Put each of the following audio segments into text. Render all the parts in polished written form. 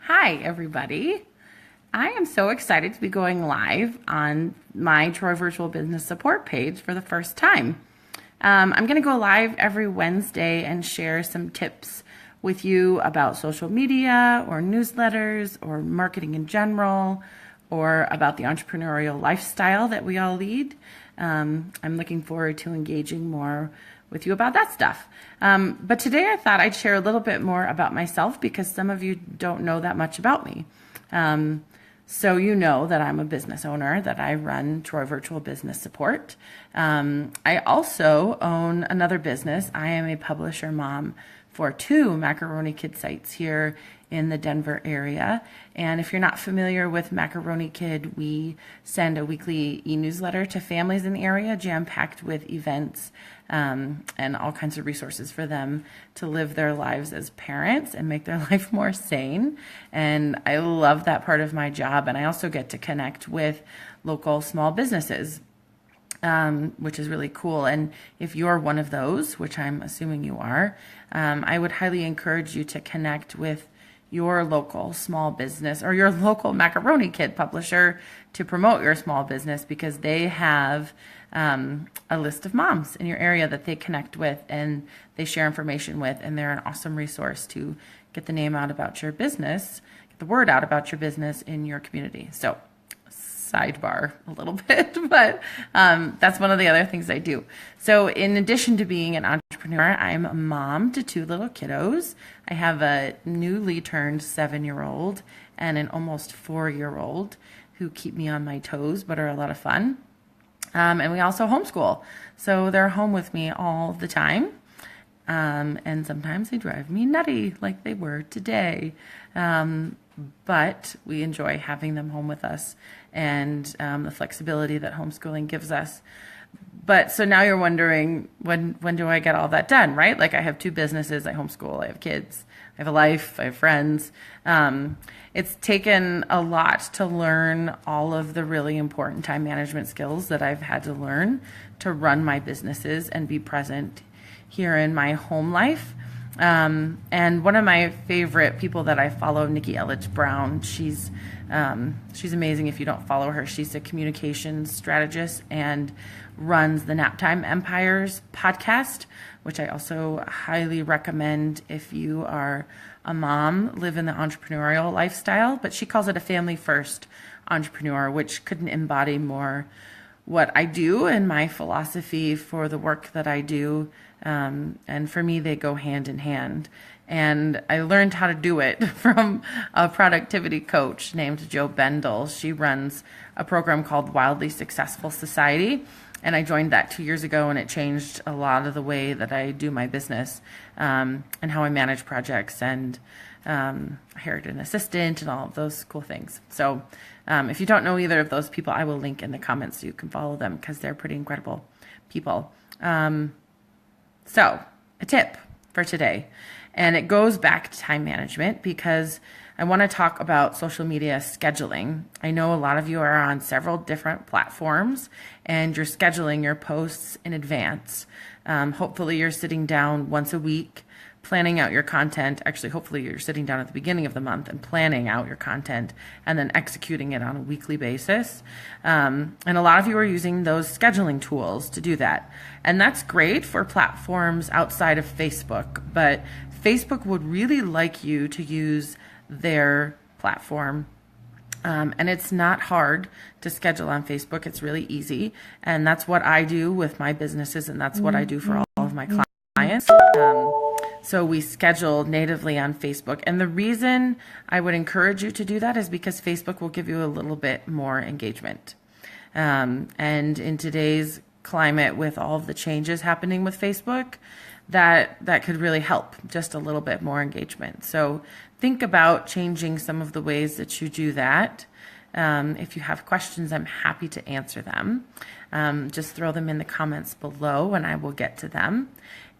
Hi, everybody. I am so excited to be going live on my Troy Virtual Business Support page for the first time. I'm going to go live every Wednesday and share some tips with you about social media or newsletters or marketing in general or about the entrepreneurial lifestyle that we all lead. I'm looking forward to engaging more with you about that stuff. But today I thought I'd share a little bit more about myself because some of you don't know that much about me. So you know that I'm a business owner, that I run Troy Virtual Business Support. I also own another business. I am a publisher mom for 2 Macaroni Kid sites here in the Denver area. And if you're not familiar with Macaroni Kid, we send a weekly e-newsletter to families in the area, jam-packed with events and all kinds of resources for them to live their lives as parents and make their life more sane. And I love that part of my job. And I also get to connect with local small businesses, which is really cool. And if you're one of those, which I'm assuming you are, I would highly encourage you to connect with your local small business or your local Macaroni Kid publisher to promote your small business, because they have a list of moms in your area that they connect with and they share information with, and they're an awesome resource to get the name out about your business, get the word out about your business in your community. So sidebar a little bit, but that's one of the other things I do. So in addition to being an entrepreneur, I'm a mom to 2 little kiddos. I have a newly turned 7-year-old and an almost 4-year-old who keep me on my toes but are a lot of fun. And we also homeschool. So they're home with me all the time. And sometimes they drive me nutty like they were today. But we enjoy having them home with us and the flexibility that homeschooling gives us. But so now you're wondering, when do I get all that done, right? Like I have 2 businesses, I homeschool, I have kids, I have a life, I have friends. It's taken a lot to learn all of the really important time management skills that I've had to learn to run my businesses and be present here in my home life. And one of my favorite people that I follow, Nikki Elledge Brown, she's amazing. If you don't follow her, she's a communications strategist and runs the Naptime Empires podcast, which I also highly recommend if you are a mom, live in the entrepreneurial lifestyle. But she calls it a family first entrepreneur, which couldn't embody more what I do and my philosophy for the work that I do. And for me, they go hand in hand. And I learned how to do it from a productivity coach named Jo Bendel. She runs a program called Wildly Successful Society. And I joined that 2 years ago, and it changed a lot of the way that I do my business and how I manage projects, and I hired an assistant and all of those cool things. So if you don't know either of those people, I will link in the comments so you can follow them because they're pretty incredible people. So a tip for today, and it goes back to time management because I want to talk about social media scheduling. I know a lot of you are on several different platforms and you're scheduling your posts in advance. Hopefully you're sitting down once a week, planning out your content. Actually, hopefully you're sitting down at the beginning of the month and planning out your content and then executing it on a weekly basis. And a lot of you are using those scheduling tools to do that. And that's great for platforms outside of Facebook, but Facebook would really like you to use their platform. And it's not hard to schedule on Facebook. It's really easy. And that's what I do with my businesses, and that's what I do for all of my clients. So we schedule natively on Facebook. And the reason I would encourage you to do that is because Facebook will give you a little bit more engagement. And in today's climate, with all of the changes happening with Facebook, that could really help, just a little bit more engagement. So think about changing some of the ways that you do that. If you have questions, I'm happy to answer them. Just throw them in the comments below and I will get to them.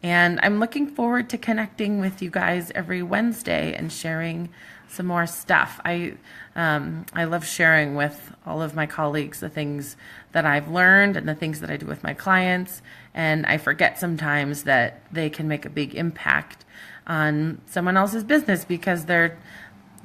And I'm looking forward to connecting with you guys every Wednesday and sharing some more stuff. I love sharing with all of my colleagues the things that I've learned and the things that I do with my clients. And I forget sometimes that they can make a big impact on someone else's business because they're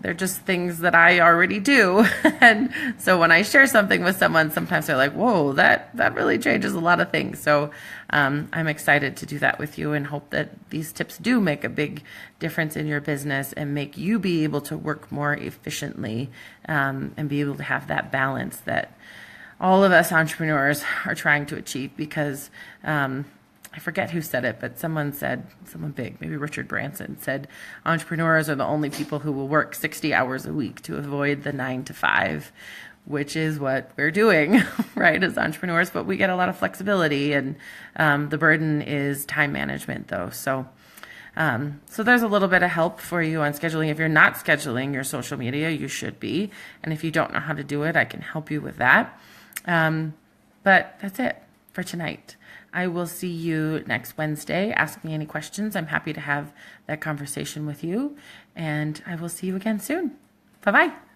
they're just things that I already do. And so when I share something with someone, sometimes they're like, whoa, that really changes a lot of things. So I'm excited to do that with you and hope that these tips do make a big difference in your business and make you be able to work more efficiently and be able to have that balance that all of us entrepreneurs are trying to achieve. Because I forget who said it, but someone big, maybe Richard Branson, said entrepreneurs are the only people who will work 60 hours a week to avoid the 9 to 5, which is what we're doing, right, as entrepreneurs. But we get a lot of flexibility, and the burden is time management, though. So there's a little bit of help for you on scheduling. If you're not scheduling your social media, you should be. And if you don't know how to do it, I can help you with that. But that's it for tonight. I will see you next Wednesday. Ask me any questions. I'm happy to have that conversation with you. And I will see you again soon. Bye-bye.